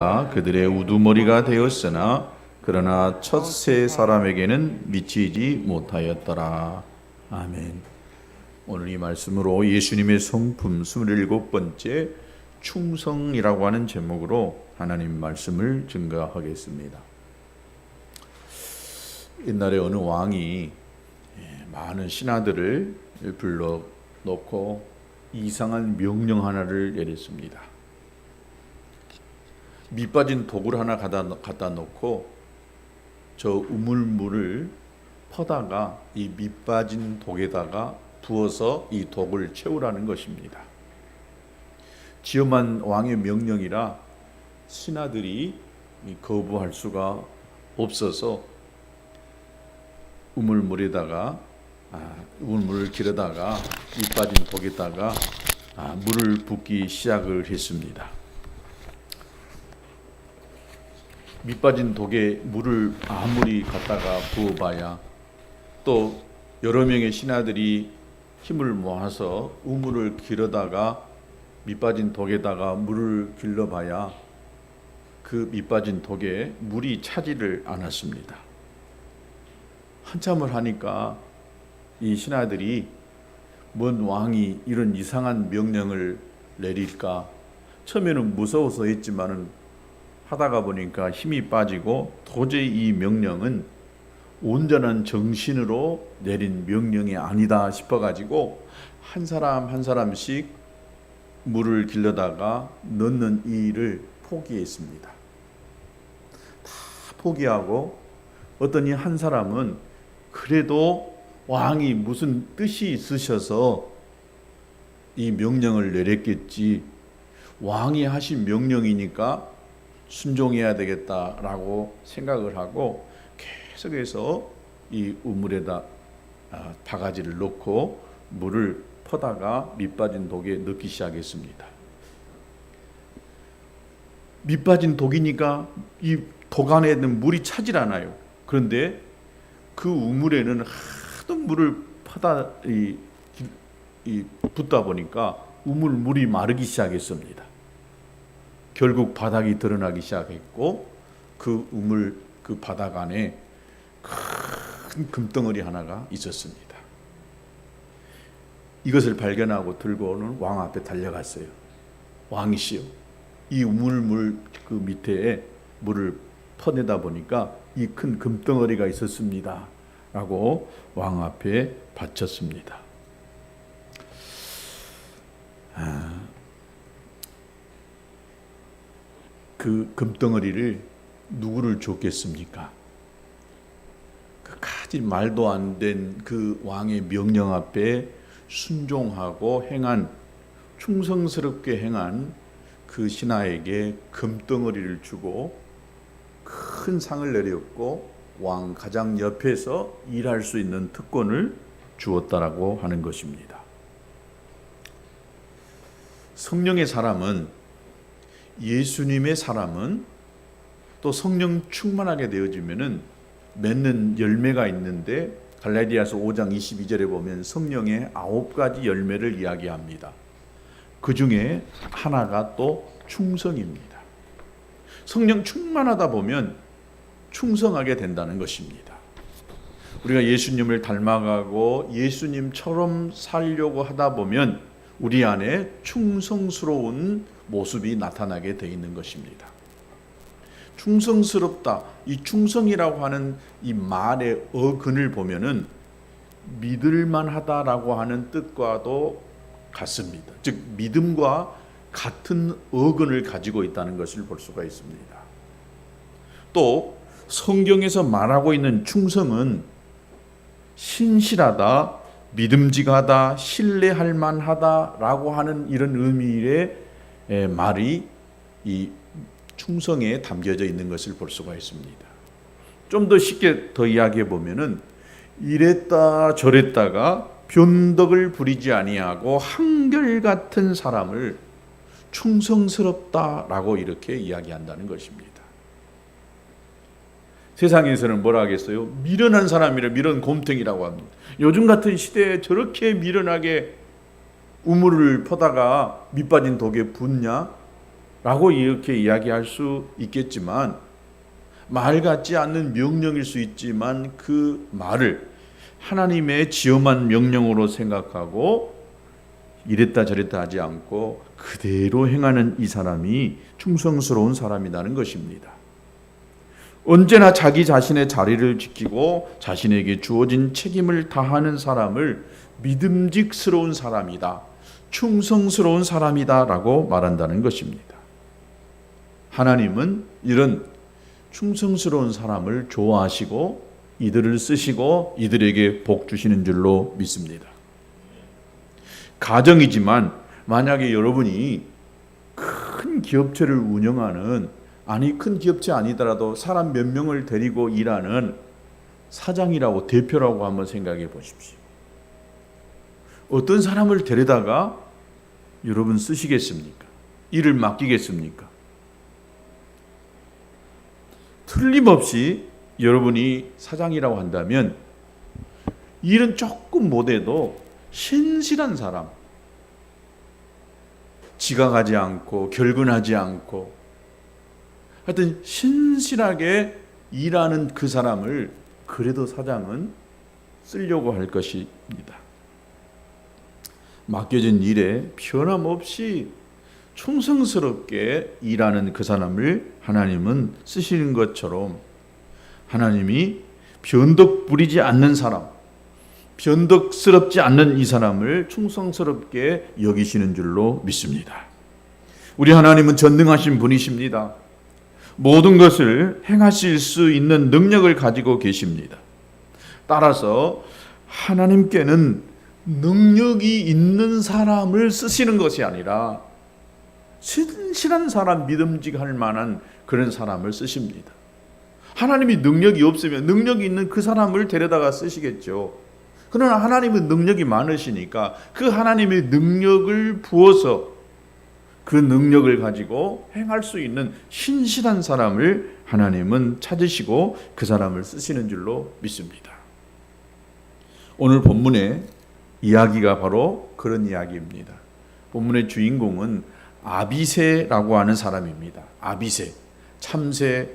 그들의 우두머리가 되었으나 그러나 첫 세 사람에게는 미치지 못하였더라. 아멘. 오늘 이 말씀으로 예수님의 성품 27번째 충성이라고 하는 제목으로 하나님 말씀을 증거하겠습니다. 옛날에 어느 왕이 많은 신하들을 불러놓고 이상한 명령 하나를 내렸습니다. 밑빠진 독을 하나 갖다 놓고 저 우물물을 퍼다가 이 밑빠진 독에다가 부어서 이 독을 채우라는 것입니다. 지엄한 왕의 명령이라 신하들이 거부할 수가 없어서 우물물을 길어다가 밑빠진 독에다가 물을 붓기 시작을 했습니다. 밑빠진 독에 물을 아무리 갖다가 부어봐야 또 여러 명의 신하들이 힘을 모아서 우물을 길어다가 밑빠진 독에다가 물을 길러봐야 그 밑빠진 독에 물이 차지를 않았습니다. 한참을 하니까 이 신하들이 뭔 왕이 이런 이상한 명령을 내릴까 처음에는 무서워서 했지만은 하다가 보니까 힘이 빠지고 도저히 이 명령은 온전한 정신으로 내린 명령이 아니다 싶어가지고 한 사람 한 사람씩 물을 길러다가 넣는 이 일을 포기했습니다. 다 포기하고 어떠니 한 사람은 그래도 왕이 무슨 뜻이 있으셔서 이 명령을 내렸겠지, 왕이 하신 명령이니까 순종해야 되겠다라고 생각을 하고 계속해서 이 우물에다 바가지를 넣고 물을 퍼다가 밑빠진 독에 넣기 시작했습니다. 밑빠진 독이니까 이 독 안에 있는 물이 차질 않아요. 그런데 그 우물에는 하도 물을 퍼다 붓다 보니까 우물물이 마르기 시작했습니다. 결국 바닥이 드러나기 시작했고 그 우물 그 바닥 안에 큰 금덩어리 하나가 있었습니다. 이것을 발견하고 들고는 왕 앞에 달려갔어요. 왕이시여, 이 우물물 그 밑에 물을 퍼내다 보니까 이 큰 금덩어리가 있었습니다 라고 왕 앞에 바쳤습니다. 그 금덩어리를 누구를 줬겠습니까? 그까지 말도 안 된 그 왕의 명령 앞에 순종하고 행한, 충성스럽게 행한 그 신하에게 금덩어리를 주고 큰 상을 내렸고 왕 가장 옆에서 일할 수 있는 특권을 주었다라고 하는 것입니다. 성령의 사람은, 예수님의 사람은 또 성령 충만하게 되어지면은 맺는 열매가 있는데 갈라디아서 5장 22절에 보면 성령의 9가지 열매를 이야기합니다. 그 중에 하나가 또 충성입니다. 성령 충만하다 보면 충성하게 된다는 것입니다. 우리가 예수님을 닮아가고 예수님처럼 살려고 하다 보면 우리 안에 충성스러운 모습이 나타나게 되어 있는 것입니다. 충성스럽다, 이 충성이라고 하는 이 말의 어근을 보면은 믿을만하다라고 하는 뜻과도 같습니다. 즉 믿음과 같은 어근을 가지고 있다는 것을 볼 수가 있습니다. 또 성경에서 말하고 있는 충성은 신실하다, 믿음직하다, 신뢰할 만하다라고 하는 이런 의미의 말이 이 충성에 담겨져 있는 것을 볼 수가 있습니다. 좀 더 쉽게 더 이야기해 보면은 이랬다 저랬다가 변덕을 부리지 아니하고 한결같은 사람을 충성스럽다라고 이렇게 이야기한다는 것입니다. 세상에서는 뭐라 하겠어요? 미련한 사람이라 미련 곰탱이라고 합니다. 요즘 같은 시대에 저렇게 미련하게 우물을 퍼다가 밑빠진 독에 붓냐? 라고 이렇게 이야기할 수 있겠지만, 말 같지 않는 명령일 수 있지만 그 말을 하나님의 지엄한 명령으로 생각하고 이랬다 저랬다 하지 않고 그대로 행하는 이 사람이 충성스러운 사람이라는 것입니다. 언제나 자기 자신의 자리를 지키고 자신에게 주어진 책임을 다하는 사람을 믿음직스러운 사람이다, 충성스러운 사람이다 라고 말한다는 것입니다. 하나님은 이런 충성스러운 사람을 좋아하시고 이들을 쓰시고 이들에게 복 주시는 줄로 믿습니다. 가정이지만 만약에 여러분이 큰 기업체를 운영하는, 아니 큰 기업체 아니더라도 사람 몇 명을 데리고 일하는 사장이라고, 대표라고 한번 생각해 보십시오. 어떤 사람을 데려다가 여러분 쓰시겠습니까? 일을 맡기겠습니까? 틀림없이 여러분이 사장이라고 한다면 일은 조금 못해도 신실한 사람, 지각하지 않고 결근하지 않고 하여튼 신실하게 일하는 그 사람을 그래도 사장은 쓰려고 할 것입니다. 맡겨진 일에 변함없이 충성스럽게 일하는 그 사람을 하나님은 쓰시는 것처럼, 하나님이 변덕 부리지 않는 사람, 변덕스럽지 않는 이 사람을 충성스럽게 여기시는 줄로 믿습니다. 우리 하나님은 전능하신 분이십니다. 모든 것을 행하실 수 있는 능력을 가지고 계십니다. 따라서 하나님께는 능력이 있는 사람을 쓰시는 것이 아니라 신실한 사람, 믿음직할 만한 그런 사람을 쓰십니다. 하나님이 능력이 없으면 능력이 있는 그 사람을 데려다가 쓰시겠죠. 그러나 하나님은 능력이 많으시니까 그 하나님의 능력을 부어서 그 능력을 가지고 행할 수 있는 신실한 사람을 하나님은 찾으시고 그 사람을 쓰시는 줄로 믿습니다. 오늘 본문의 이야기가 바로 그런 이야기입니다. 본문의 주인공은 아비새라고 하는 사람입니다. 아비새, 참새,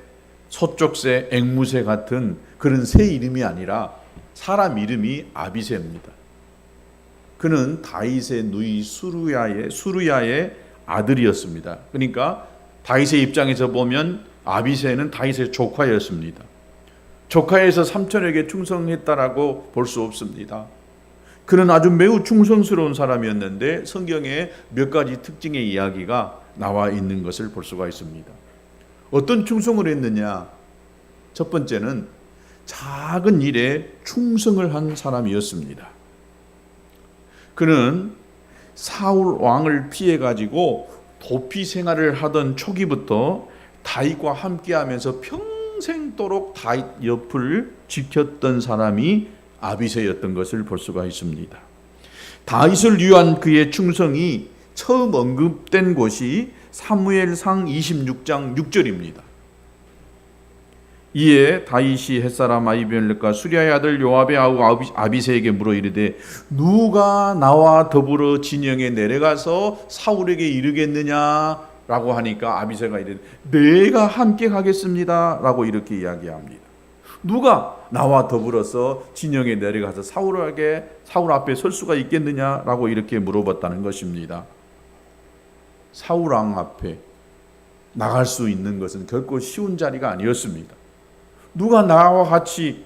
소쪽새, 앵무새 같은 그런 새 이름이 아니라 사람 이름이 아비새입니다. 그는 다윗의 누이 수루야의 아들이었습니다. 그러니까 다윗의 입장에서 보면 아비새는 다윗의 조카였습니다. 조카에서 삼촌에게 충성했다라고 볼 수 없습니다. 그는 아주 매우 충성스러운 사람이었는데 성경에 몇 가지 특징의 이야기가 나와 있는 것을 볼 수가 있습니다. 어떤 충성을 했느냐? 첫 번째는 작은 일에 충성을 한 사람이었습니다. 그는 사울 왕을 피해 가지고 도피 생활을 하던 초기부터 다윗과 함께하면서 평생도록 다윗 옆을 지켰던 사람이 아비새였던 것을 볼 수가 있습니다. 다윗을 위한 그의 충성이 처음 언급된 곳이 사무엘상 26장 6절입니다. 이에 다윗이 햇사람 아히멜렉과 수리아의 아들 요압의 아우 아비새에게 물어 이르되 누가 나와 더불어 진영에 내려가서 사울에게 이르겠느냐라고 하니까 아비새가 이르되 내가 함께 가겠습니다 라고 이렇게 이야기합니다. 누가 나와 더불어서 진영에 내려가서 사울 앞에 설 수가 있겠느냐라고 이렇게 물어봤다는 것입니다. 사울 왕 앞에 나갈 수 있는 것은 결코 쉬운 자리가 아니었습니다. 누가 나와 같이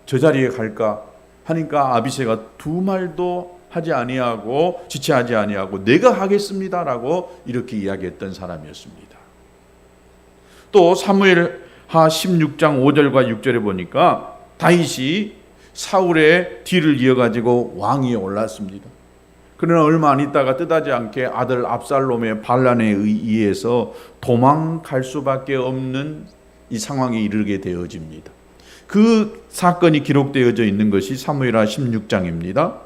저 자리에 갈까 하니까 아비새가 두 말도 하지 아니하고 지체하지 아니하고 내가 하겠습니다라고 이렇게 이야기했던 사람이었습니다. 또 사무엘하 16장 5절과 6절에 보니까 다윗이 사울의 뒤를 이어가지고 왕위에 올랐습니다. 그러나 얼마 안 있다가 뜻하지 않게 아들 압살롬의 반란에 의해서 도망갈 수밖에 없는 이 상황에 이르게 되어집니다. 그 사건이 기록되어져 있는 것이 사무엘하 16장입니다.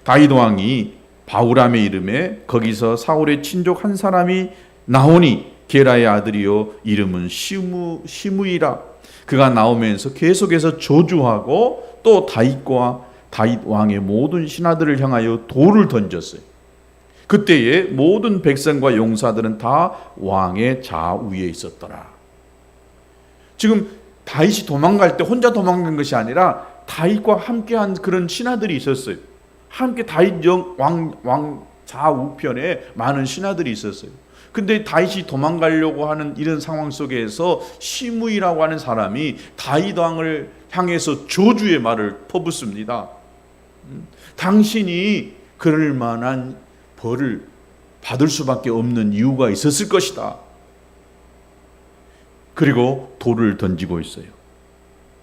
다윗 왕이 바후람의 이름에 거기서 사울의 친족 한 사람이 나오니 게라의 아들이요 이름은 시므이라. 그가 나오면서 계속해서 저주하고 또 다윗과 다윗 왕의 모든 신하들을 향하여 돌을 던졌어요. 그때에 모든 백성과 용사들은 다 왕의 좌우에 있었더라. 지금 다윗이 도망갈 때 혼자 도망간 것이 아니라 다윗과 함께한 그런 신하들이 있었어요. 함께 다윗 왕 좌우편에 많은 신하들이 있었어요. 근데 다윗이 도망가려고 하는 이런 상황 속에서 시므이라고 하는 사람이 다윗 왕을 향해서 저주의 말을 퍼붓습니다. 당신이 그럴 만한 벌을 받을 수밖에 없는 이유가 있었을 것이다. 그리고 돌을 던지고 있어요.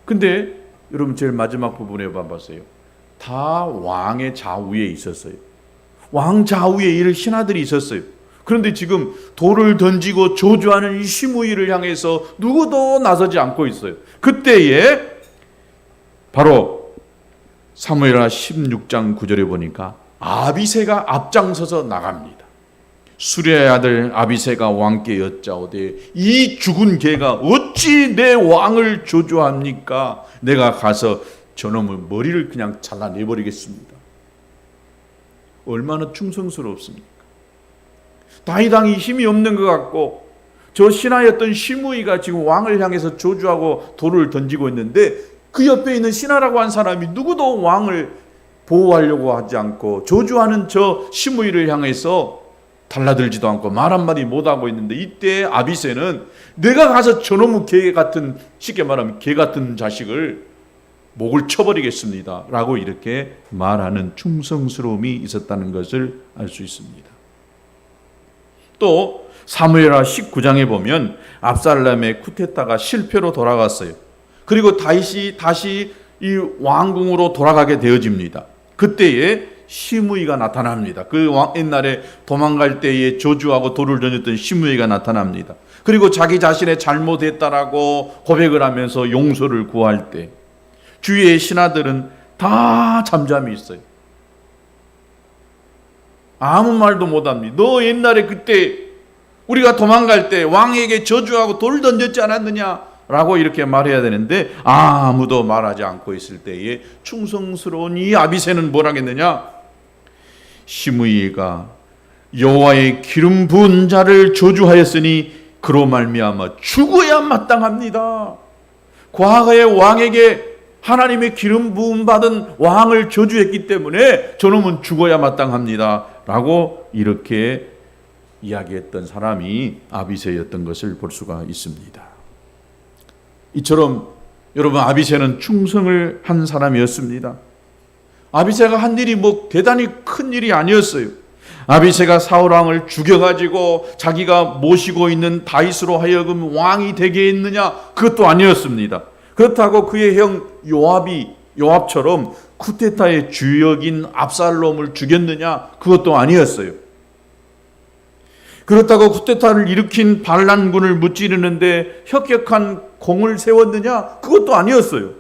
근데 여러분 제일 마지막 부분에 봐보세요. 다 왕의 좌우에 있었어요. 왕 좌우에 이를 신하들이 있었어요. 그런데 지금 돌을 던지고 저주하는 이 시므이를 향해서 누구도 나서지 않고 있어요. 그때에 바로 사무엘하 16장 9절에 보니까 아비새가 앞장서서 나갑니다. 수레의 아들 아비새가 왕께 여짜오되 이 죽은 개가 어찌 내 왕을 저주합니까? 내가 가서 저놈의 머리를 그냥 잘라내버리겠습니다. 얼마나 충성스럽습니까? 다윗 왕이 힘이 없는 것 같고 저 신하였던 시므이가 지금 왕을 향해서 저주하고 돌을 던지고 있는데 그 옆에 있는 신하라고 한 사람이 누구도 왕을 보호하려고 하지 않고 저주하는 저 시므이를 향해서 달라들지도 않고 말 한마디 못하고 있는데 이때 아비새는 내가 가서 저놈의 개 같은, 쉽게 말하면 개 같은 자식을 목을 쳐버리겠습니다 라고 이렇게 말하는 충성스러움이 있었다는 것을 알 수 있습니다. 또 사무엘하 19장에 보면 압살롬의 쿠데타가 실패로 돌아갔어요. 그리고 다윗이 다시 이 왕궁으로 돌아가게 되어집니다. 그때에 시므이가 나타납니다. 그 옛날에 도망갈 때에 저주하고 돌을 던졌던 시므이가 나타납니다. 그리고 자기 자신의 잘못했다라고 고백을 하면서 용서를 구할 때 주위의 신하들은 다 잠잠히 있어요. 아무 말도 못합니다. 너 옛날에 그때 우리가 도망갈 때 왕에게 저주하고 돌 던졌지 않았느냐? 라고 이렇게 말해야 되는데 아무도 말하지 않고 있을 때에 충성스러운 이 아비새는 뭘 하겠느냐? 시므이가 여호와의 기름 부은 자를 저주하였으니 그로 말미암아 죽어야 마땅합니다. 과거의 왕에게 하나님의 기름 부음 받은 왕을 저주했기 때문에 저놈은 죽어야 마땅합니다 라고 이렇게 이야기했던 사람이 아비새였던 것을 볼 수가 있습니다. 이처럼 여러분 아비새는 충성을 한 사람이었습니다. 아비새가 한 일이 뭐 대단히 큰 일이 아니었어요. 아비새가 사울왕을 죽여가지고 자기가 모시고 있는 다윗으로 하여금 왕이 되게 했느냐? 그것도 아니었습니다. 그렇다고 그의 형 요압처럼 쿠데타의 주역인 압살롬을 죽였느냐? 그것도 아니었어요. 그렇다고 쿠데타를 일으킨 반란군을 무찌르는데 혁혁한 공을 세웠느냐? 그것도 아니었어요.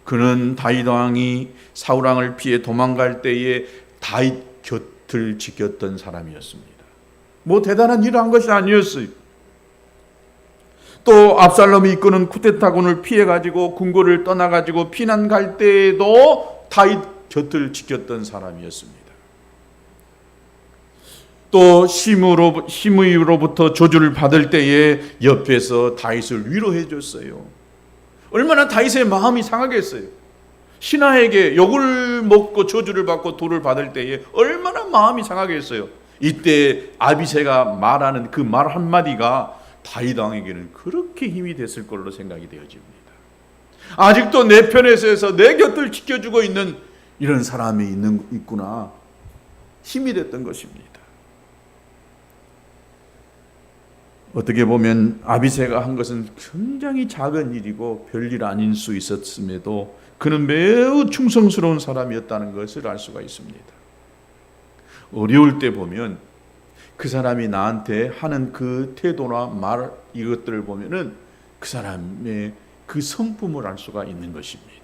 그는 다윗 왕이 사울 왕을 피해 도망갈 때에 다윗 곁을 지켰던 사람이었습니다. 뭐 대단한 일을 한 것이 아니었어요. 또 압살롬이 이끄는 쿠데타군을 피해가지고 군고를 떠나가지고 피난 갈 때에도 다윗 곁을 지켰던 사람이었습니다. 또 시므이로부터 저주를 받을 때에 옆에서 다윗을 위로해 줬어요. 얼마나 다윗의 마음이 상하겠어요. 신하에게 욕을 먹고 저주를 받고 돌을 받을 때에 얼마나 마음이 상하겠어요. 이때 아비새가 말하는 그 말 한마디가 다윗 왕에게는 그렇게 힘이 됐을 걸로 생각이 되어집니다. 아직도 내 편에 서서 내 곁을 지켜주고 있는 이런 사람이 있구나. 힘이 됐던 것입니다. 어떻게 보면 아비새가 한 것은 굉장히 작은 일이고 별일 아닌 수 있었음에도 그는 매우 충성스러운 사람이었다는 것을 알 수가 있습니다. 어려울 때 보면 그 사람이 나한테 하는 그 태도나 말 이것들을 보면은 그 사람의 그 성품을 알 수가 있는 것입니다.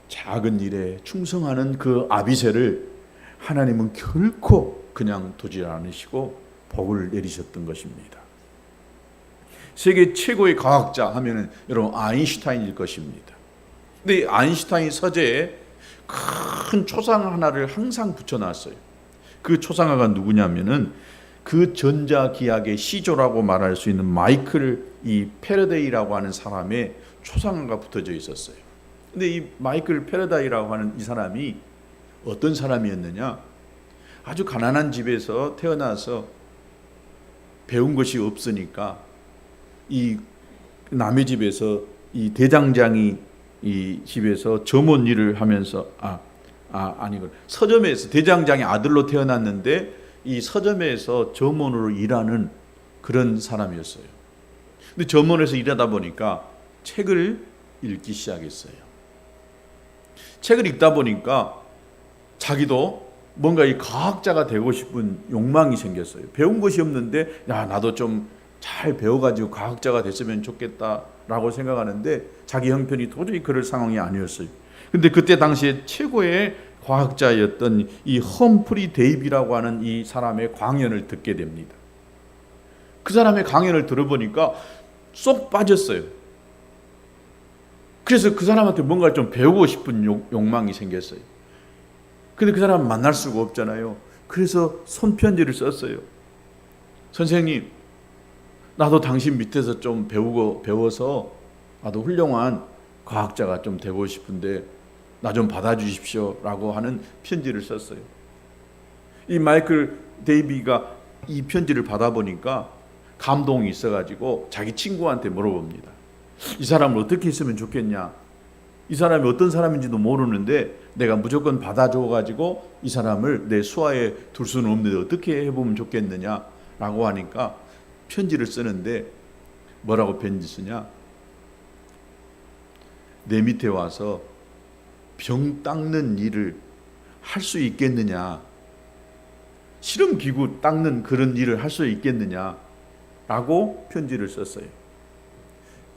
작은 일에 충성하는 그 아비새를 하나님은 결코 그냥 두지 않으시고 복을 내리셨던 것입니다. 세계 최고의 과학자 하면은 여러분 아인슈타인일 것입니다. 근데 아인슈타인 서재에 큰 초상 하나를 항상 붙여놨어요. 그 초상화가 누구냐면은 그 전자기학의 시조라고 말할 수 있는 마이클 이 패러데이라고 하는 사람의 초상화가 붙어져 있었어요. 근데 이 마이클 패러데이라고 하는 이 사람이 어떤 사람이었느냐? 아주 가난한 집에서 태어나서 배운 것이 없으니까 이 남의 집에서 이 대장장이 이 집에서 점원 일을 하면서 서점에서 대장장의 아들로 태어났는데 이 서점에서 점원으로 일하는 그런 사람이었어요. 근데 점원에서 일하다 보니까 책을 읽기 시작했어요. 책을 읽다 보니까 자기도 뭔가 이 과학자가 되고 싶은 욕망이 생겼어요. 배운 것이 없는데 나도 좀 잘 배워가지고 과학자가 됐으면 좋겠다라고 생각하는데 자기 형편이 도저히 그럴 상황이 아니었어요. 근데 그때 당시에 최고의 과학자였던 이 험프리 데이비라고 하는 이 사람의 강연을 듣게 됩니다. 그 사람의 강연을 들어보니까 쏙 빠졌어요. 그래서 그 사람한테 뭔가를 좀 배우고 싶은 욕망이 생겼어요. 근데 그 사람을 만날 수가 없잖아요. 그래서 손편지를 썼어요. 선생님, 나도 당신 밑에서 좀 배워서 나도 훌륭한 과학자가 좀 되고 싶은데 나 좀 받아주십시오 라고 하는 편지를 썼어요. 이 마이클 데이비가 이 편지를 받아보니까 감동이 있어가지고 자기 친구한테 물어봅니다. 이 사람을 어떻게 했으면 좋겠냐? 이 사람이 어떤 사람인지도 모르는데 내가 무조건 받아줘가지고 이 사람을 내 수하에 둘 수는 없는데 어떻게 해보면 좋겠느냐 라고 하니까 편지를 쓰는데 뭐라고 편지 쓰냐? 내 밑에 와서 병 닦는 일을 할 수 있겠느냐? 실험기구 닦는 그런 일을 할 수 있겠느냐? 라고 편지를 썼어요.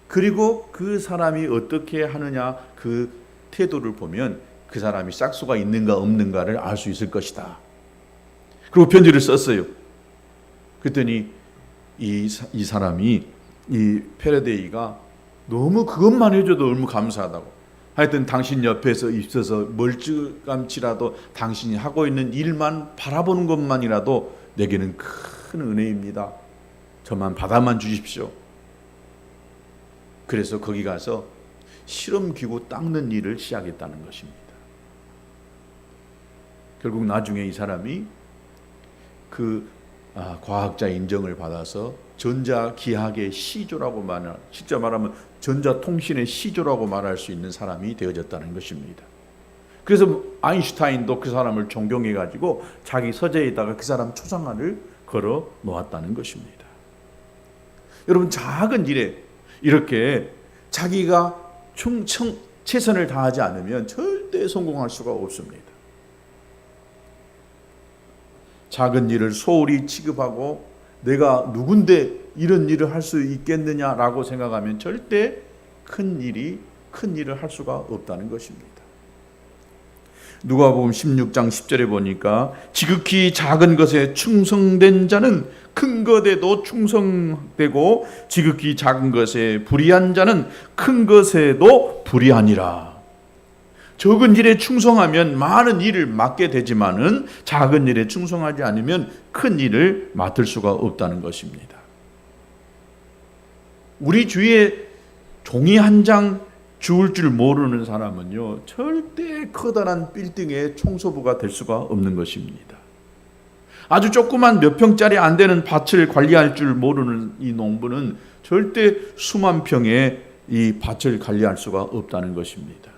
그리고 그 사람이 어떻게 하느냐 그 태도를 보면 그 사람이 싹수가 있는가 없는가를 알 수 있을 것이다. 그리고 편지를 썼어요. 그랬더니 이 사람이 이 패러데이가 너무 그것만 해줘도 너무 감사하다고. 하여튼 당신 옆에서 있어서 멀찌감치라도 당신이 하고 있는 일만 바라보는 것만이라도 내게는 큰 은혜입니다. 저만 받아만 주십시오. 그래서 거기 가서 실험기구 닦는 일을 시작했다는 것입니다. 결국 나중에 이 사람이 과학자 인정을 받아서 전자기학의 시조라고 실제 말하면 전자통신의 시조라고 말할 수 있는 사람이 되어졌다는 것입니다. 그래서 아인슈타인도 그 사람을 존경해가지고 자기 서재에다가 그 사람 초상화를 걸어 놓았다는 것입니다. 여러분, 작은 일에 이렇게 자기가 최선을 다하지 않으면 절대 성공할 수가 없습니다. 작은 일을 소홀히 취급하고 내가 누군데 이런 일을 할 수 있겠느냐라고 생각하면 절대 큰 일을 할 수가 없다는 것입니다. 누가복음 16장 10절에 보니까 지극히 작은 것에 충성된 자는 큰 것에도 충성되고 지극히 작은 것에 불의한 자는 큰 것에도 불의하니라. 적은 일에 충성하면 많은 일을 맡게 되지만은 작은 일에 충성하지 않으면 큰 일을 맡을 수가 없다는 것입니다. 우리 주위에 종이 한 장 주울 줄 모르는 사람은요, 절대 커다란 빌딩의 청소부가 될 수가 없는 것입니다. 아주 조그만 몇 평짜리 안 되는 밭을 관리할 줄 모르는 이 농부는 절대 수만 평의 이 밭을 관리할 수가 없다는 것입니다.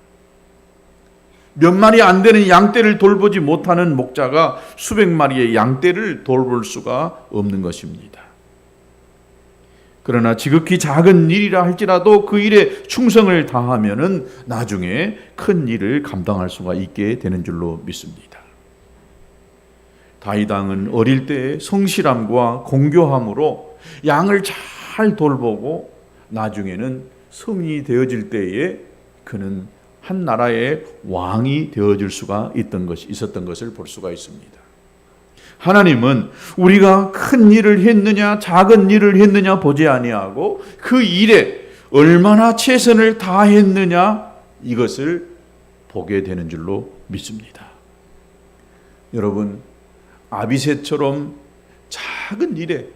몇 마리 안 되는 양떼를 돌보지 못하는 목자가 수백 마리의 양떼를 돌볼 수가 없는 것입니다. 그러나 지극히 작은 일이라 할지라도 그 일에 충성을 다하면은 나중에 큰 일을 감당할 수가 있게 되는 줄로 믿습니다. 다윗 왕은 어릴 때의 성실함과 공교함으로 양을 잘 돌보고 나중에는 성인이 되어질 때에 그는 한 나라의 왕이 되어질 수가 있었던 것을 볼 수가 있습니다. 하나님은 우리가 큰 일을 했느냐 작은 일을 했느냐 보지 아니하고 그 일에 얼마나 최선을 다했느냐 이것을 보게 되는 줄로 믿습니다. 여러분, 아비새처럼 작은 일에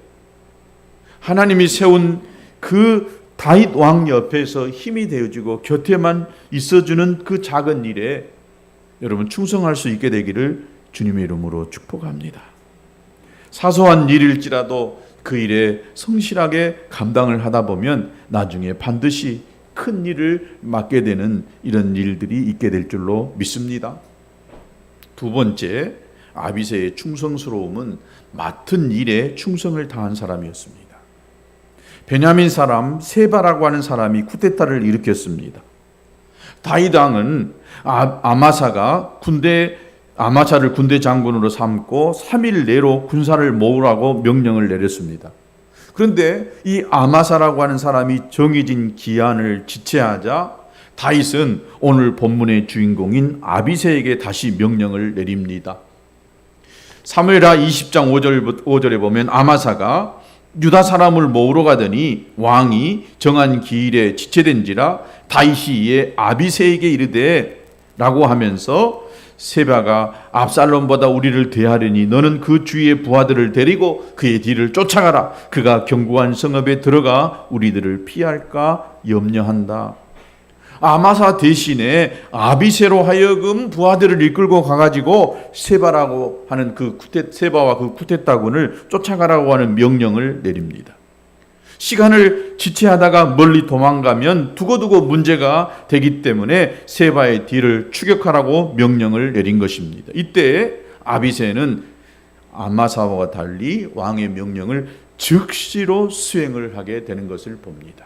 하나님이 세운 그 다윗 왕 옆에서 힘이 되어주고 곁에만 있어주는 그 작은 일에 여러분 충성할 수 있게 되기를 주님의 이름으로 축복합니다. 사소한 일일지라도 그 일에 성실하게 감당을 하다 보면 나중에 반드시 큰 일을 맡게 되는 이런 일들이 있게 될 줄로 믿습니다. 두 번째, 아비새의 충성스러움은 맡은 일에 충성을 다한 사람이었습니다. 베냐민 사람 세바라고 하는 사람이 쿠데타를 일으켰습니다. 다윗 왕은 아마사를 군대 장군으로 삼고 3일 내로 군사를 모으라고 명령을 내렸습니다. 그런데 이 아마사라고 하는 사람이 정해진 기한을 지체하자 다윗은 오늘 본문의 주인공인 아비새에게 다시 명령을 내립니다. 사무엘하 20장 5절에 보면 아마사가 유다 사람을 모으러 가더니 왕이 정한 기일에 지체된지라 다윗이 이에 아비새에게 이르되 라고 하면서 세바가 압살롬보다 우리를 대하려니 너는 그 주위의 부하들을 데리고 그의 뒤를 쫓아가라. 그가 견고한 성읍에 들어가 우리들을 피할까 염려한다. 아마사 대신에 아비새로 하여금 부하들을 이끌고 가가지고 세바라고 하는 세바와 그 쿠데타군을 쫓아가라고 하는 명령을 내립니다. 시간을 지체하다가 멀리 도망가면 두고두고 문제가 되기 때문에 세바의 뒤를 추격하라고 명령을 내린 것입니다. 이때 아비새는 아마사와 달리 왕의 명령을 즉시로 수행을 하게 되는 것을 봅니다.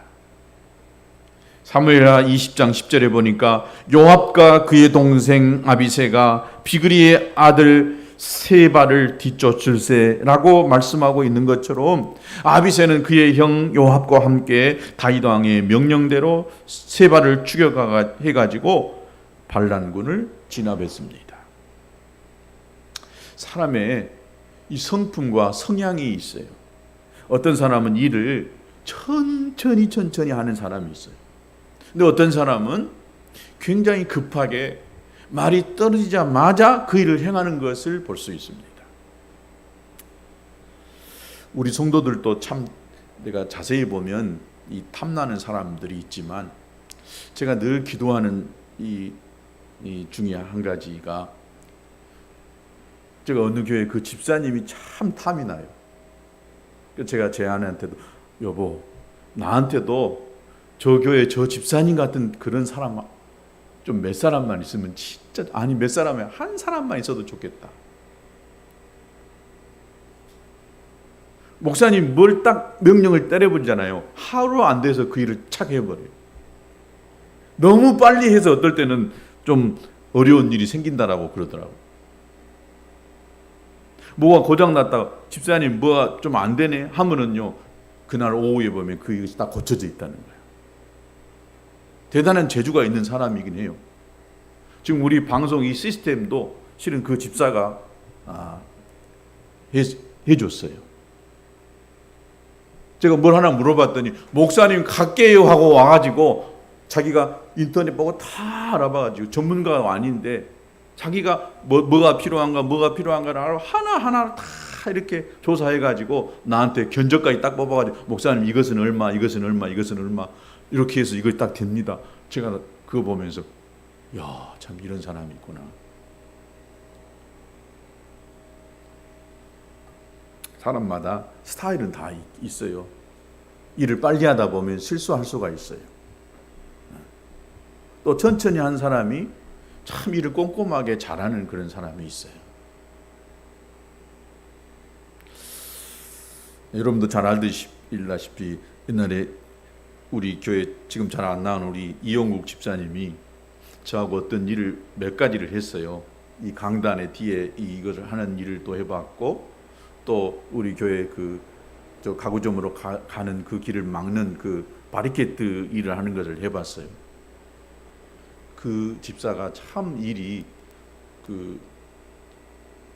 사무엘하 20장 10절에 보니까 요압과 그의 동생 아비새가 비그리의 아들 세바를 뒤쫓을세라고 말씀하고 있는 것처럼 아비새는 그의 형 요압과 함께 다윗 왕의 명령대로 세바를 추격해가지고 반란군을 진압했습니다. 사람의 이 성품과 성향이 있어요. 어떤 사람은 일을 천천히 하는 사람이 있어요. 근데 어떤 사람은 굉장히 급하게 말이 떨어지자마자 그 일을 행하는 것을 볼 수 있습니다. 우리 성도들도 참 내가 자세히 보면 이 탐나는 사람들이 있지만 제가 늘 기도하는 이 중에 한 가지가 제가 어느 교회 그 집사님이 참 탐이 나요. 제가 제 아내한테도 여보 나한테도 저 교회 저 집사님 같은 그런 사람 좀 몇 사람만 있으면 진짜 몇 사람에 한 사람만 있어도 좋겠다. 목사님 뭘 딱 명령을 때려버리잖아요. 하루 안 돼서 그 일을 착 해버려요. 너무 빨리 해서 어떨 때는 좀 어려운 일이 생긴다라고 그러더라고요. 뭐가 고장났다가 집사님 뭐가 좀 안 되네 하면은요 그날 오후에 보면 그 일이 다 고쳐져 있다는 거예요. 대단한 재주가 있는 사람이긴 해요. 지금 우리 방송 이 시스템도 실은 그 집사가 해줬어요. 제가 뭘 하나 물어봤더니 목사님 갈게요 하고 와가지고 자기가 인터넷 보고 다 알아봐가지고 전문가가 아닌데 자기가 뭐가 필요한가를 하나하나 다 이렇게 조사해가지고 나한테 견적까지 딱 뽑아가지고 목사님 이것은 얼마 이렇게 해서 이걸 딱 됩니다. 제가 그거 보면서 야, 참 이런 사람이 있구나. 사람마다 스타일은 다 있어요. 일을 빨리 하다 보면 실수할 수가 있어요. 또 천천히 한 사람이 참 일을 꼼꼼하게 잘하는 그런 사람이 있어요. 여러분도 잘 알다시피 옛날에 우리 교회 지금 잘 안 나오는 우리 이용국 집사님이 저하고 어떤 일을 몇 가지를 했어요. 이 강단의 뒤에 이것을 하는 일을 또 해봤고 또 우리 교회 저 가구점으로 가는 그 길을 막는 그 바리케이트 일을 하는 것을 해봤어요. 그 집사가 참 일이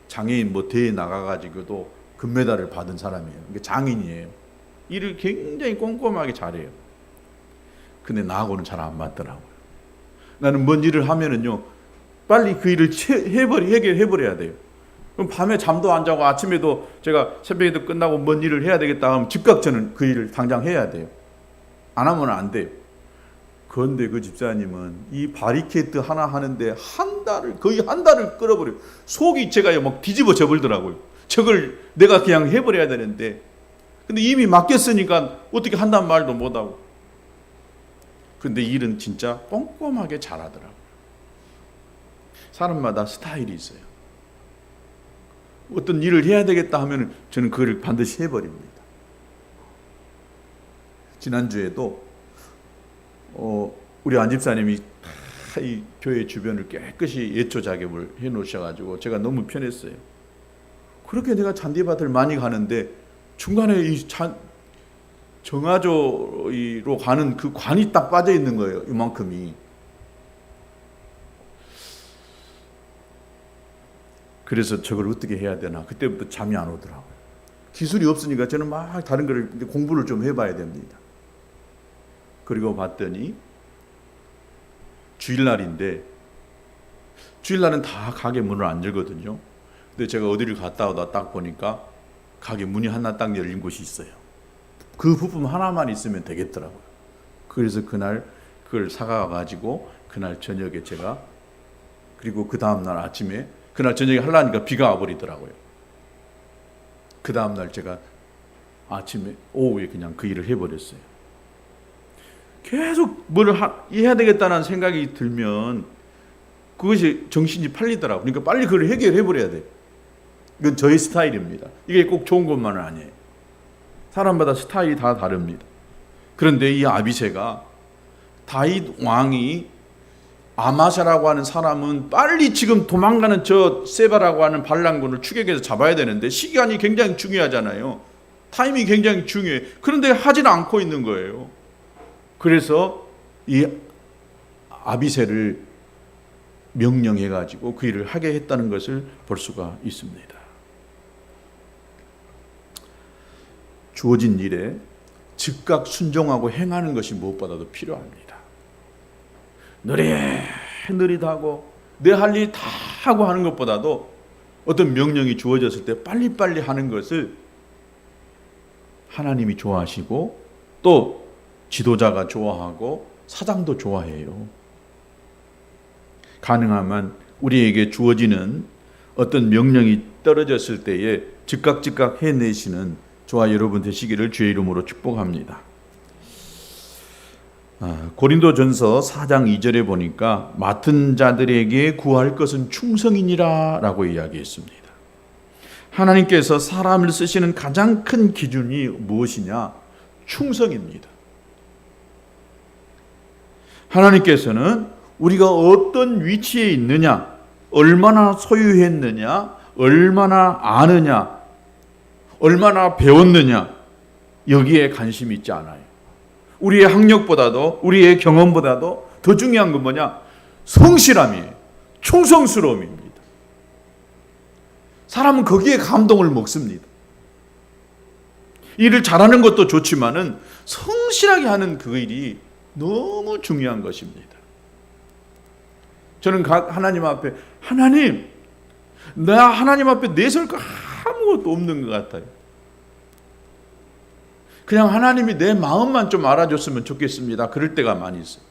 장애인 대회 나가가지고도 금메달을 받은 사람이에요. 그러니까 장인이에요. 일을 굉장히 꼼꼼하게 잘해요. 근데 나하고는 잘 안 맞더라고요. 나는 뭔 일을 하면은요 빨리 그 일을 해결해버려야 돼요. 그럼 밤에 잠도 안 자고 아침에도 제가 새벽에도 끝나고 뭔 일을 해야 되겠다 하면 즉각 저는 그 일을 당장 해야 돼요. 안 하면 안 돼요. 그런데 그 집사님은 이 바리케이트 하나 하는데 거의 한 달을 끌어버려요. 속이 제가 막 뒤집어져 버리더라고요. 저걸 내가 그냥 해버려야 되는데, 근데 이미 맡겼으니까 어떻게 한단 말도 못하고. 근데 일은 진짜 꼼꼼하게 잘하더라고요. 사람마다 스타일이 있어요. 어떤 일을 해야 되겠다 하면 저는 그걸 반드시 해버립니다. 지난주에도 우리 안 집사님이 이 교회 주변을 깨끗이 예초 작업을 해 놓으셔가지고 제가 너무 편했어요. 그렇게 내가 잔디밭을 많이 가는데 중간에 이 정화조로 가는 그 관이 딱 빠져 있는 거예요. 이만큼이. 그래서 저걸 어떻게 해야 되나 그때부터 잠이 안 오더라고요. 기술이 없으니까 저는 막 다른 거를 공부를 좀 해봐야 됩니다. 그리고 봤더니 주일날인데, 주일날은 다 가게 문을 안 열거든요. 근데 제가 어디를 갔다 오다 딱 보니까 가게 문이 하나 딱 열린 곳이 있어요. 그 부품 하나만 있으면 되겠더라고요. 그래서 그날 그걸 사가가지고 그날 저녁에 제가, 그리고 그 다음날 아침에, 그날 저녁에 하려니까 비가 와버리더라고요. 그 다음날 제가 아침에 오후에 그냥 그 일을 해버렸어요. 계속 뭘 해야 되겠다는 생각이 들면 그것이 정신이 팔리더라고요. 그러니까 빨리 그걸 해결해버려야 돼요. 이건 저의 스타일입니다. 이게 꼭 좋은 것만은 아니에요. 사람마다 스타일이 다 다릅니다. 그런데 이 아비새가 다윗 왕이 아마샤라고 하는 사람은 빨리 지금 도망가는 저 세바라고 하는 반란군을 추격해서 잡아야 되는데 시간이 굉장히 중요하잖아요. 타이밍이 굉장히 중요해. 그런데 하지는 않고 있는 거예요. 그래서 이 아비새를 명령해가지고 그 일을 하게 했다는 것을 볼 수가 있습니다. 주어진 일에 즉각 순종하고 행하는 것이 무엇보다도 필요합니다. 느릿하고 내 할 일 다 하고 하는 것보다도 어떤 명령이 주어졌을 때 빨리빨리 하는 것을 하나님이 좋아하시고 또 지도자가 좋아하고 사장도 좋아해요. 가능하면 우리에게 주어지는 어떤 명령이 떨어졌을 때에 즉각 해내시는 저와 여러분 되시기를 주의 이름으로 축복합니다. 고린도전서 4장 2절에 보니까 맡은 자들에게 구할 것은 충성이니라 라고 이야기했습니다. 하나님께서 사람을 쓰시는 가장 큰 기준이 무엇이냐? 충성입니다. 하나님께서는 우리가 어떤 위치에 있느냐, 얼마나 소유했느냐, 얼마나 아느냐, 얼마나 배웠느냐, 여기에 관심이 있지 않아요. 우리의 학력보다도 우리의 경험보다도 더 중요한 건 뭐냐? 성실함이에요. 충성스러움입니다. 사람은 거기에 감동을 먹습니다. 일을 잘하는 것도 좋지만은 성실하게 하는 그 일이 너무 중요한 것입니다. 저는 하나님 앞에, 하나님, 나 하나님 앞에 내세울 거 아무것도 없는 것 같아요. 그냥 하나님이 내 마음만 좀 알아줬으면 좋겠습니다. 그럴 때가 많이 있어요.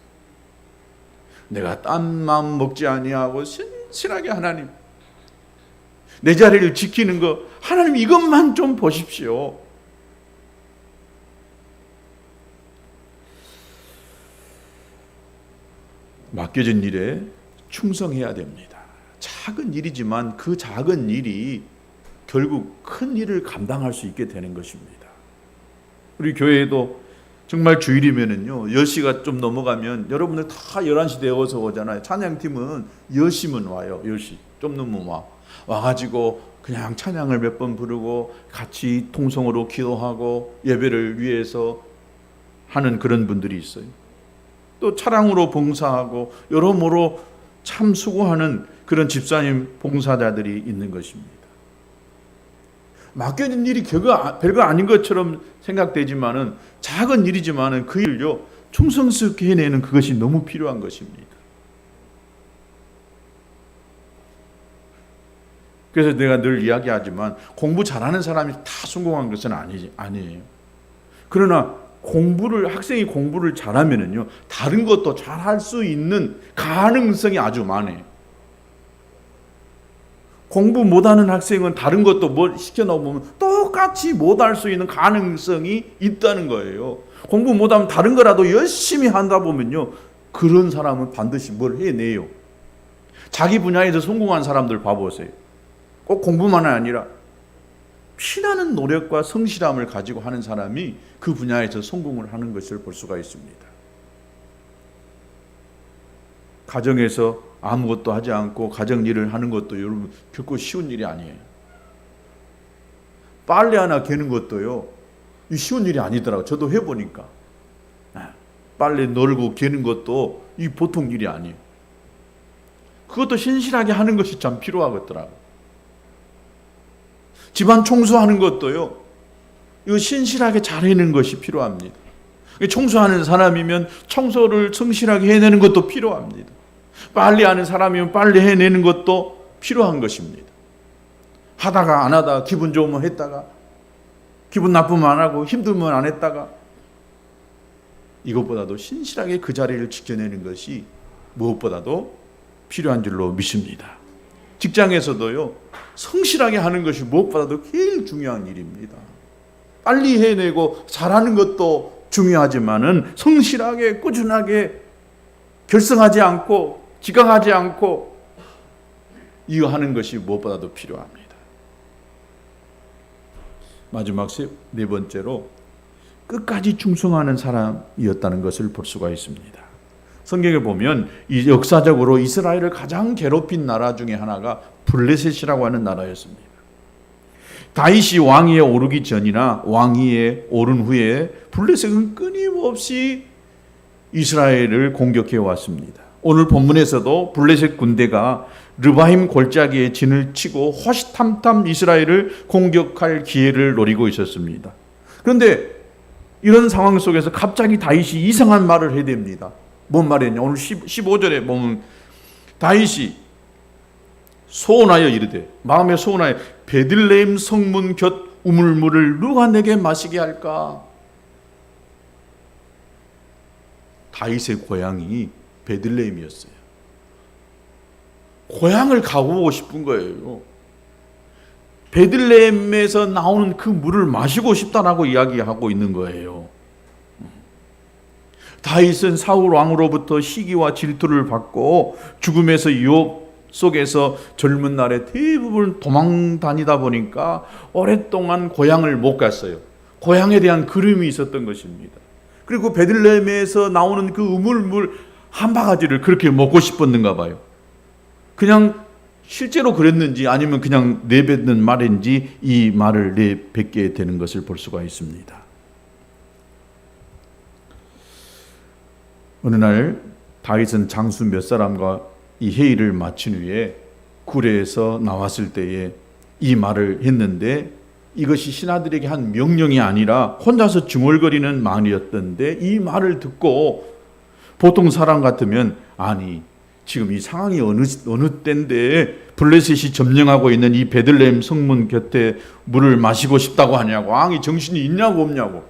내가 딴 마음 먹지 아니하고 신실하게 하나님, 내 자리를 지키는 거, 하나님 이것만 좀 보십시오. 맡겨진 일에 충성해야 됩니다. 작은 일이지만 그 작은 일이 결국 큰 일을 감당할 수 있게 되는 것입니다. 우리 교회에도 정말 주일이면은요, 10시가 좀 넘어가면 여러분들 다 11시 되어서 오잖아요. 찬양팀은 10시면 와요. 10시 좀 넘으면 와가지고 그냥 찬양을 몇 번 부르고 같이 통성으로 기도하고 예배를 위해서 하는 그런 분들이 있어요. 또 차량으로 봉사하고 여러모로 참 수고하는 그런 집사님 봉사자들이 있는 것입니다. 맡겨진 일이 별거 아닌 것처럼 생각되지만은 작은 일이지만은 그 일을요 충성스럽게 해내는 그것이 너무 필요한 것입니다. 그래서 내가 늘 이야기하지만 공부 잘하는 사람이 다 성공한 것은 아니에요. 그러나 학생이 공부를 잘하면은요, 다른 것도 잘할 수 있는 가능성이 아주 많아요. 공부 못하는 학생은 다른 것도 뭘 시켜놓으면 똑같이 못할 수 있는 가능성이 있다는 거예요. 공부 못하면 다른 거라도 열심히 한다 보면요, 그런 사람은 반드시 뭘 해내요. 자기 분야에서 성공한 사람들 봐보세요. 꼭 공부만 아니라 피나는 노력과 성실함을 가지고 하는 사람이 그 분야에서 성공을 하는 것을 볼 수가 있습니다. 가정에서 아무것도 하지 않고 가정 일을 하는 것도 여러분 결코 쉬운 일이 아니에요. 빨래 하나 개는 것도요, 쉬운 일이 아니더라고요. 저도 해보니까 빨래 널고 개는 것도 이 보통 일이 아니에요. 그것도 신실하게 하는 것이 참 필요하겠더라고요. 집안 청소하는 것도요, 이거 신실하게 잘 해내는 것이 필요합니다. 청소하는 사람이면 청소를 성실하게 해내는 것도 필요합니다. 빨래하는 사람이면 빨래 해내는 것도 필요한 것입니다. 하다가 안 하다가 기분 좋으면 했다가 기분 나쁘면 안 하고 힘들면 안 했다가, 이것보다도 신실하게 그 자리를 지켜내는 것이 무엇보다도 필요한 줄로 믿습니다. 직장에서도요, 성실하게 하는 것이 무엇보다도 제일 중요한 일입니다. 빨리 해내고 잘하는 것도 중요하지만은 성실하게 꾸준하게 결성하지 않고 지각하지 않고 이거 하는 것이 무엇보다도 필요합니다. 마지막 네 번째로 끝까지 충성하는 사람이었다는 것을 볼 수가 있습니다. 성경에 보면 이 역사적으로 이스라엘을 가장 괴롭힌 나라 중에 하나가 블레셋이라고 하는 나라였습니다. 다윗이 왕위에 오르기 전이나 왕위에 오른 후에 블레셋은 끊임없이 이스라엘을 공격해 왔습니다. 오늘 본문에서도 블레셋 군대가 르바임 골짜기에 진을 치고 호시탐탐 이스라엘을 공격할 기회를 노리고 있었습니다. 그런데 이런 상황 속에서 갑자기 다윗이 이상한 말을 해야 됩니다. 뭔 말이냐? 오늘 15절에 보면 다윗이 소원하여 이르되, 마음에 소원하여 베들레헴 성문 곁 우물물을 누가 내게 마시게 할까? 다윗의 고향이 베들레헴이었어요. 고향을 가보고 싶은 거예요. 베들레헴에서 나오는 그 물을 마시고 싶다라고 이야기하고 있는 거예요. 다윗은 사울 왕으로부터 시기와 질투를 받고 죽음에서 유혹 속에서 젊은 날에 대부분 도망 다니다 보니까 오랫동안 고향을 못 갔어요. 고향에 대한 그리움이 있었던 것입니다. 그리고 베들레헴에서 나오는 그 우물물 한 바가지를 그렇게 먹고 싶었는가 봐요. 그냥 실제로 그랬는지 아니면 그냥 내뱉는 말인지 이 말을 내뱉게 되는 것을 볼 수가 있습니다. 어느 날 다윗은 장수 몇 사람과 이 회의를 마친 후에 구례에서 나왔을 때에 이 말을 했는데, 이것이 신하들에게 한 명령이 아니라 혼자서 중얼거리는 말이었던데, 이 말을 듣고 보통 사람 같으면, 아니 지금 이 상황이 어느 때인데 블레셋이 점령하고 있는 이 베들레헴 성문 곁에 물을 마시고 싶다고 하냐고, 왕이 정신이 있냐고 없냐고,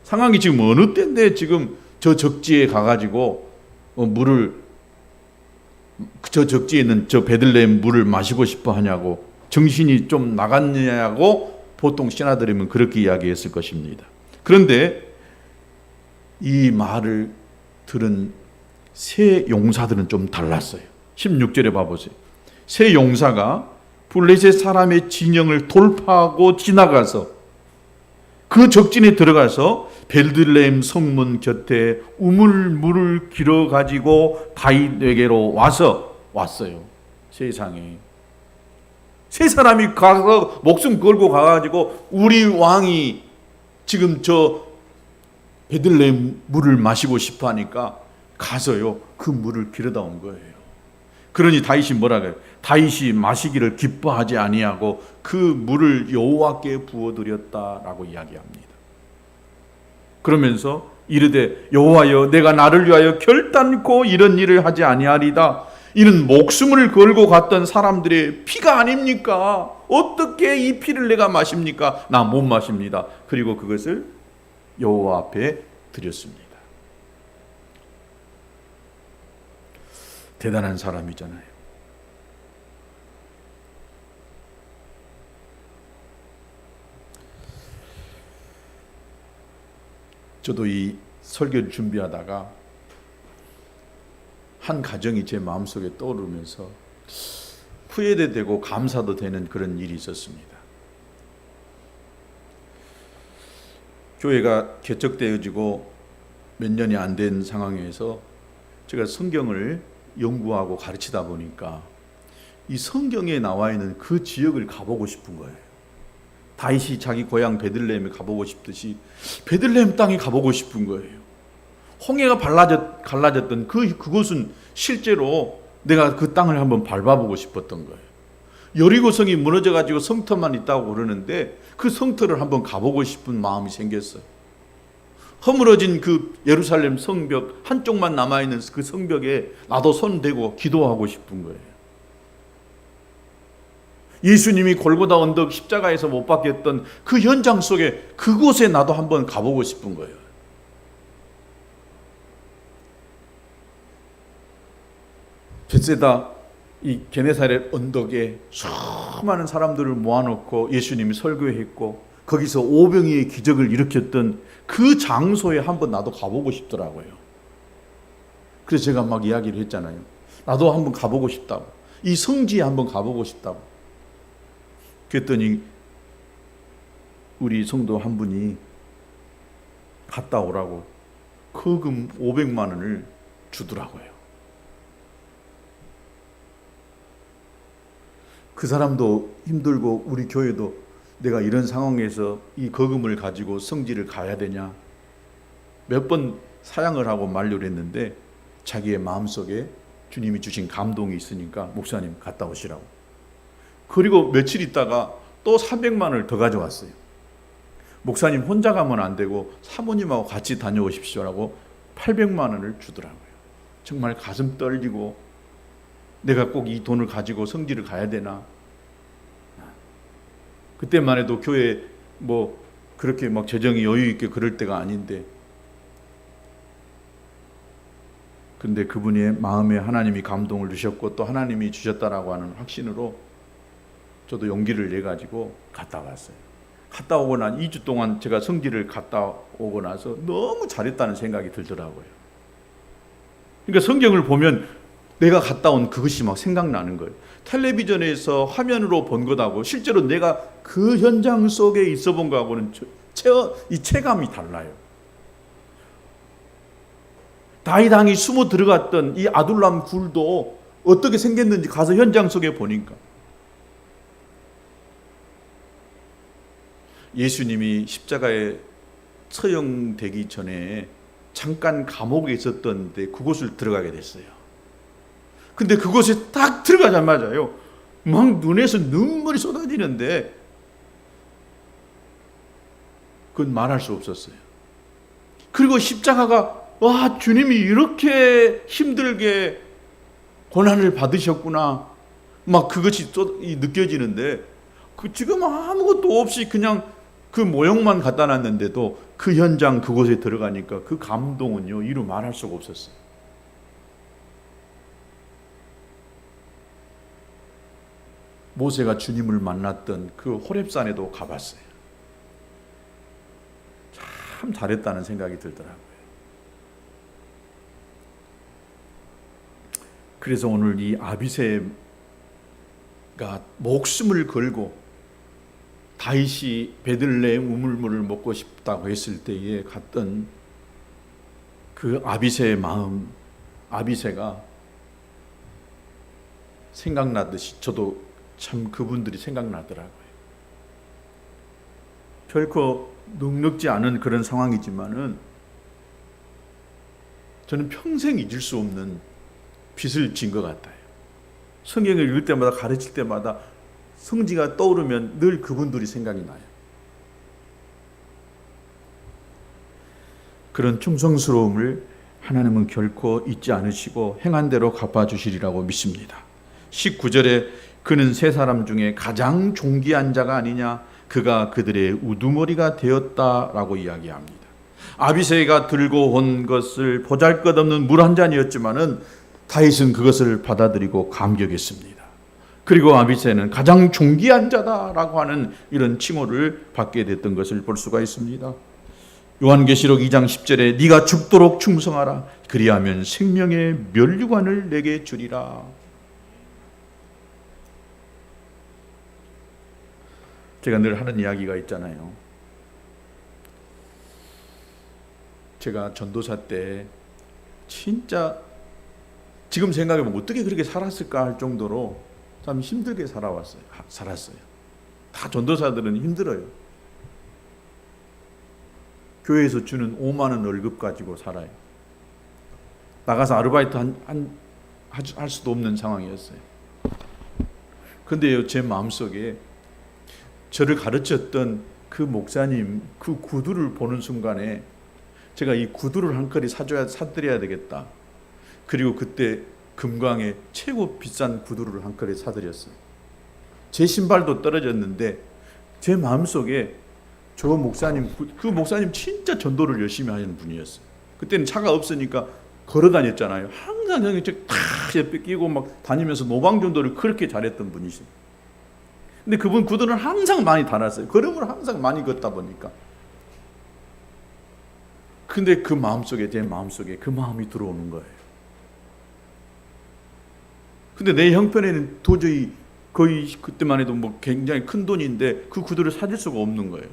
상황이 지금 어느 때인데 지금 저 적지에 가가지고 저 적지에 있는 저 베들레헴 물을 마시고 싶어 하냐고, 정신이 좀 나갔냐고 보통 신하들이면 그렇게 이야기했을 것입니다. 그런데 이 말을 들은 세 용사들은 좀 달랐어요. 16절에 봐보세요. 세 용사가 블레셋 사람의 진영을 돌파하고 지나가서 그 적진에 들어가서 베들레헴 성문 곁에 우물물을 길어 가지고 다윗에게로 왔어요. 세상에, 세 사람이 가서 목숨 걸고 가가지고 우리 왕이 지금 저 베들레헴 물을 마시고 싶어 하니까 가서요 그 물을 길어다 온 거예요. 그러니 다윗이 뭐라 그래요? 다윗이 마시기를 기뻐하지 아니하고 그 물을 여호와께 부어드렸다라고 이야기합니다. 그러면서 이르되, 여호와여, 내가 나를 위하여 결단코 이런 일을 하지 아니하리다. 이는 목숨을 걸고 갔던 사람들의 피가 아닙니까? 어떻게 이 피를 내가 마십니까? 나 못 마십니다. 그리고 그것을 여호와 앞에 드렸습니다. 대단한 사람이잖아요. 저도 이 설교를 준비하다가 한 가정이 제 마음속에 떠오르면서 후회도 되고 감사도 되는 그런 일이 있었습니다. 교회가 개척되어지고 몇 년이 안 된 상황에서 제가 성경을 연구하고 가르치다 보니까 이 성경에 나와 있는 그 지역을 가보고 싶은 거예요. 다윗이 자기 고향 베들레헴에 가보고 싶듯이 베들레헴 땅에 가보고 싶은 거예요. 홍해가 갈라졌던 그곳은 실제로 내가 그 땅을 한번 밟아보고 싶었던 거예요. 여리고성이 무너져가지고 성터만 있다고 그러는데 그 성터를 한번 가보고 싶은 마음이 생겼어요. 허물어진 그 예루살렘 성벽 한쪽만 남아있는 그 성벽에 나도 손 대고 기도하고 싶은 거예요. 예수님이 골고다 언덕 십자가에서 못 박혔던 그 현장 속에 그곳에 나도 한번 가보고 싶은 거예요. 벳세다 이 게네사렛 언덕에 수많은 사람들을 모아놓고 예수님이 설교했고 거기서 오병이의 기적을 일으켰던 그 장소에 한번 나도 가보고 싶더라고요. 그래서 제가 막 이야기를 했잖아요. 나도 한번 가보고 싶다고. 이 성지에 한번 가보고 싶다고. 그랬더니 우리 성도 한 분이 갔다 오라고 거금 500만 원을 주더라고요. 그 사람도 힘들고 우리 교회도 내가 이런 상황에서 이 거금을 가지고 성지를 가야 되냐 몇 번 사양을 하고 만류를 했는데 자기의 마음속에 주님이 주신 감동이 있으니까 목사님 갔다 오시라고. 그리고 며칠 있다가 또 300만 원을 더 가져왔어요. 목사님 혼자 가면 안 되고 사모님하고 같이 다녀오십시오라고 800만 원을 주더라고요. 정말 가슴 떨리고 내가 꼭 이 돈을 가지고 성지를 가야 되나. 그때만 해도 교회 뭐 그렇게 막 재정이 여유 있게 그럴 때가 아닌데, 근데 그분의 마음에 하나님이 감동을 주셨고 또 하나님이 주셨다라고 하는 확신으로 저도 용기를 내 가지고 갔다 왔어요. 갔다 오고 난 2주 동안 제가 성지를 갔다 오고 나서 너무 잘했다는 생각이 들더라고요. 그러니까 성경을 보면 내가 갔다 온 그것이 막 생각나는 거예요. 텔레비전에서 화면으로 본 것하고 실제로 내가 그 현장 속에 있어 본 거하고는 이 체감이 달라요. 다윗 왕이 숨어 들어갔던 이 아둘람 굴도 어떻게 생겼는지 가서 현장 속에 보니까 예수님이 십자가에 처형되기 전에 잠깐 감옥에 있었던데 그곳을 들어가게 됐어요. 근데 그곳에 딱 들어가자마자요, 막 눈에서 눈물이 쏟아지는데 그건 말할 수 없었어요. 그리고 십자가가 와, 주님이 이렇게 힘들게 고난을 받으셨구나, 막 그것이 느껴지는데 지금 아무것도 없이 그냥 그 모형만 갖다 놨는데도 그 현장 그곳에 들어가니까 그 감동은요, 이루 말할 수가 없었어요. 모세가 주님을 만났던 그 호렙산에도 가봤어요. 참 잘했다는 생각이 들더라고요. 그래서 오늘 이 아비새가 목숨을 걸고 다윗이 베들레헴 우물물을 먹고 싶다고 했을 때에 갔던 그 아비새의 마음, 아비새가 생각나듯이 저도 참 그분들이 생각나더라고요. 결코 넉넉지 않은 그런 상황이지만은 저는 평생 잊을 수 없는 빚을 진 것 같아요. 성경을 읽을 때마다 가르칠 때마다 성지가 떠오르면 늘 그분들이 생각이 나요. 그런 충성스러움을 하나님은 결코 잊지 않으시고 행한 대로 갚아주시리라고 믿습니다. 19절에 그는 세 사람 중에 가장 존귀한 자가 아니냐, 그가 그들의 우두머리가 되었다라고 이야기합니다. 아비새가 들고 온 것을 보잘것없는 물 한 잔이었지만은 다윗은 그것을 받아들이고 감격했습니다. 그리고 아비새는 가장 존귀한 자다라고 하는 이런 칭호를 받게 됐던 것을 볼 수가 있습니다. 요한계시록 2장 10절에 네가 죽도록 충성하라, 그리하면 생명의 면류관을 내게 주리라. 제가 늘 하는 이야기가 있잖아요. 제가 전도사 때 진짜 지금 생각해보면 어떻게 그렇게 살았을까 할 정도로 참 힘들게 살았어요. 다 전도사들은 힘들어요. 교회에서 주는 5만 원 월급 가지고 살아요. 나가서 아르바이트 할 수도 없는 상황이었어요. 근데요, 제 마음속에 저를 가르쳤던 그 목사님 그 구두를 보는 순간에 제가 이 구두를 한 컬이 사드려야 되겠다. 그리고 그때 금광에 최고 비싼 구두를 한 컬에 사드렸어요. 제 신발도 떨어졌는데 제 마음속에 저 목사님, 그 목사님 진짜 전도를 열심히 하는 분이었어요. 그때는 차가 없으니까 걸어 다녔잖아요. 항상 저기 탁 옆에 끼고 막 다니면서 노방전도를 그렇게 잘했던 분이세요. 근데 그분 구두는 항상 많이 달았어요. 걸음을 항상 많이 걷다 보니까. 근데 그 마음속에, 제 마음속에 그 마음이 들어오는 거예요. 근데 내 형편에는 도저히 거의 그때만 해도 뭐 굉장히 큰 돈인데 그 구두를 사줄 수가 없는 거예요.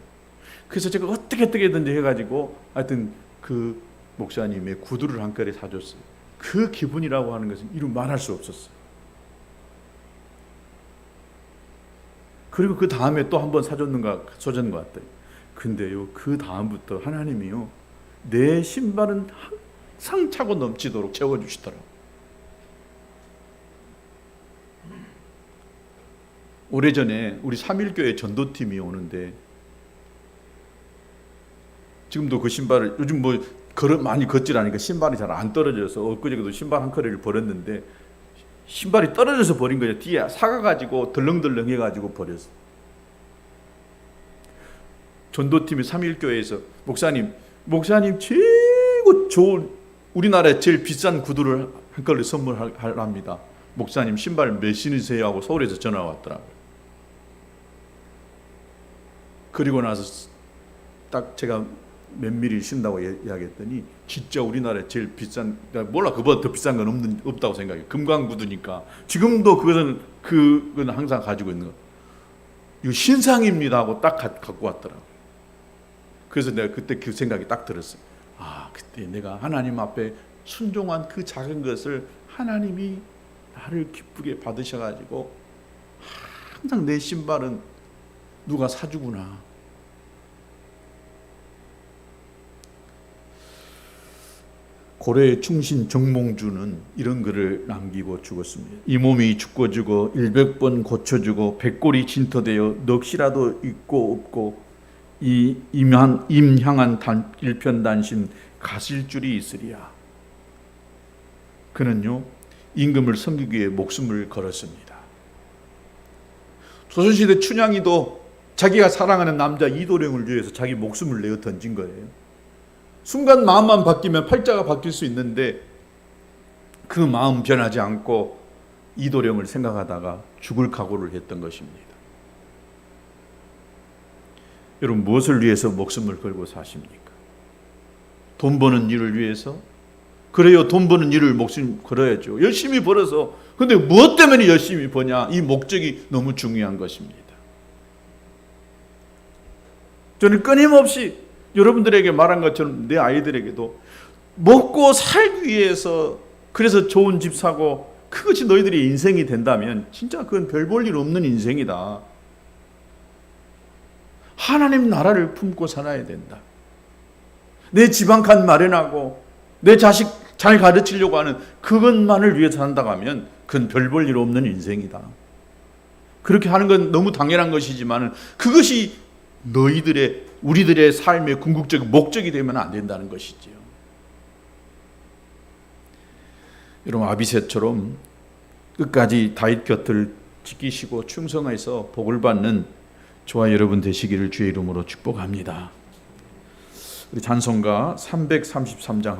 그래서 제가 어떻게든지 해가지고 하여튼 그 목사님의 구두를 한 켤레 사줬어요. 그 기분이라고 하는 것은 이루 말할 수 없었어요. 그리고 그 다음에 또 한 번 사줬는 것 같아요. 근데요, 그 다음부터 하나님이요, 내 신발은 항상 차고 넘치도록 채워주시더라고요. 오래전에 우리 3.1교회 전도팀이 오는데 지금도 그 신발을 요즘 뭐 많이 걷질 않으니까 신발이 잘 안 떨어져서 엊그제도 신발 한 컬레를 버렸는데 신발이 떨어져서 버린 거예요. 뒤에 사가가지고 덜렁덜렁 해가지고 버렸어. 전도팀이 3.1교회에서 목사님 최고 좋은 우리나라에 제일 비싼 구두를 한 컬레 선물합니다. 목사님 신발 몇 신으세요? 하고 서울에서 전화가 왔더라고요. 그리고 나서 딱 제가 몇 미리 신다고 이야기했더니 진짜 우리나라에 제일 비싼, 몰라 그보다 더 비싼 건 없다고 생각해요. 금강구두니까. 지금도 그건 항상 가지고 있는 거. 이거 신상입니다 하고 딱 갖고 왔더라고요. 그래서 내가 그때 그 생각이 딱 들었어요. 아, 그때 내가 하나님 앞에 순종한 그 작은 것을 하나님이 나를 기쁘게 받으셔가지고 항상 내 신발은 누가 사주구나. 고려의 충신 정몽주는 이런 글을 남기고 죽었습니다. 이 몸이 죽고 100번 고쳐주고 백골이 진토되어 넋이라도 있고 없고 이 임향한 일편단심 가실 줄이 있으리야. 그는요, 임금을 섬기기 위해 목숨을 걸었습니다. 조선시대 춘향이도 자기가 사랑하는 남자 이도령을 위해서 자기 목숨을 내어 던진 거예요. 순간 마음만 바뀌면 팔자가 바뀔 수 있는데 그 마음 변하지 않고 이도령을 생각하다가 죽을 각오를 했던 것입니다. 여러분, 무엇을 위해서 목숨을 걸고 사십니까? 돈 버는 일을 위해서? 그래요, 돈 버는 일을 목숨 걸어야죠. 열심히 벌어서. 근데 무엇 때문에 열심히 버냐? 이 목적이 너무 중요한 것입니다. 저는 끊임없이 여러분들에게 말한 것처럼 내 아이들에게도 먹고 살기 위해서, 그래서 좋은 집 사고 그것이 너희들의 인생이 된다면 진짜 그건 별 볼 일 없는 인생이다. 하나님 나라를 품고 살아야 된다. 내 집 한 칸 마련하고 내 자식 잘 가르치려고 하는 그것만을 위해서 산다고 하면 그건 별 볼 일 없는 인생이다. 그렇게 하는 건 너무 당연한 것이지만 그것이 우리들의 삶의 궁극적인 목적이 되면 안 된다는 것이지요. 여러분 아비새처럼 끝까지 다윗 곁을 지키시고 충성해서 복을 받는 저와 여러분 되시기를 주의 이름으로 축복합니다. 우리 찬송가 333장